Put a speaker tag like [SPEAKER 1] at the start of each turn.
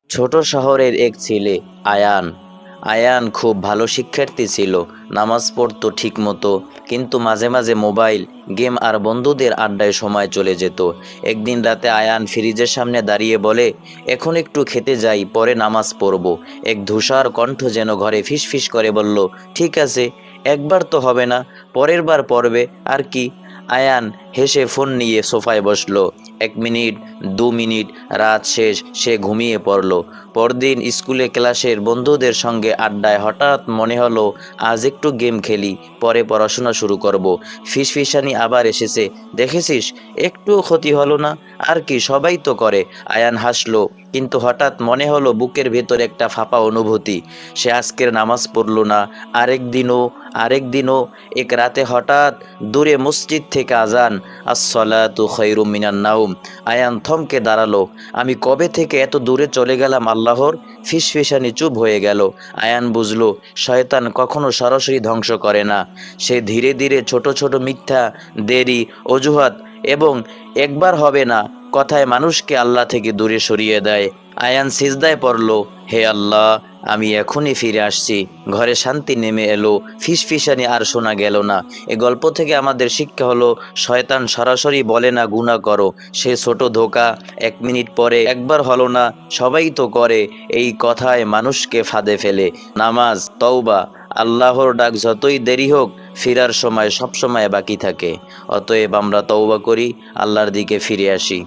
[SPEAKER 1] ছোট শহরের এক ছেলে আয়ান। আয়ান খুব ভালো শিক্ষার্থী ছিল। নামাজ পড়তো ঠিক মতো, কিন্তু মাঝে মাঝে মোবাইল গেম আর বন্ধুদের আড্ডায় সময় চলে যেত। একদিন রাতে আয়ান ফ্রিজের সামনে দাঁড়িয়ে বলে, এখন একটু খেতে যাই, পরে নামাজ পড়ব। এক ধূসর কণ্ঠ যেন ঘরে ফিসফিস করে বলল, ঠিক আছে, একবার তো হবে না, পরের বার পড়বে আর কি। আয়ান হেসে ফোন নিয়ে সোফায় বসলো। 1 মিনিট, 2 মিনিট, রাত শেষ, সে ঘুমিয়ে পড়ল। পরদিন স্কুলে ক্লাসের বন্ধুদের সঙ্গে আড্ডায় হঠাৎ মনে হলো, আজ একটু গেম খেলি, পরে পড়াশোনা শুরু করব। ফিসফিসানি আবার এসেছে, দেখেছিস, একটুও ক্ষতি হলো না, আর কি, সবাই তো করে। আয়ান হাসলো, কিন্তু হঠাৎ মনে হলো বুকের ভেতর একটা ফাঁপা অনুভূতি। সে আজকের নামাজ পড়ল না। আরেকদিনও এক রাতে হঠাৎ দূরে মসজিদ থেকে আজান, আসসালাতু খায়রুম মিনান নাউম। আয়ান থমকে দাঁড়ালো। আমি কবে থেকে এত দূরে চলে গেলাম আল্লাহর? ফিসফিসানি চুপ হয়ে গেল। আয়ান বুঝলো, শয়তান কখনো সরাসরি ধ্বংস করে না। সে ধীরে ধীরে ছোট ছোট মিথ্যা, দেরি, অজুহাত এবং একবার হবে না কথায় মানুষকে আল্লাহ থেকে দূরে সরিয়ে দেয়। আয়ান সিজদায় পড়ল, হে আল্লাহ, আমি এখনই ফিরে আসছি। ঘরে শান্তি নেমে এলো, ফিসফিসানি আর শোনা গেল না। এ গল্প থেকে আমাদের শিক্ষা হলো, শয়তান সরাসরি বলে না গুনাহ করো, সে ছোট ধোঁকা, 1 মিনিট পরে, একবার হলো না, সবাই তো করে, এই কথায় মানুষকে ফাঁদে ফেলে। নামাজ, তওবা, আল্লাহর ডাক যতই দেরি হোক, ফিরার সময় সবসময় বাকি থাকে। অতএব আমরা তওবা করি, আল্লাহর দিকে ফিরে আসি।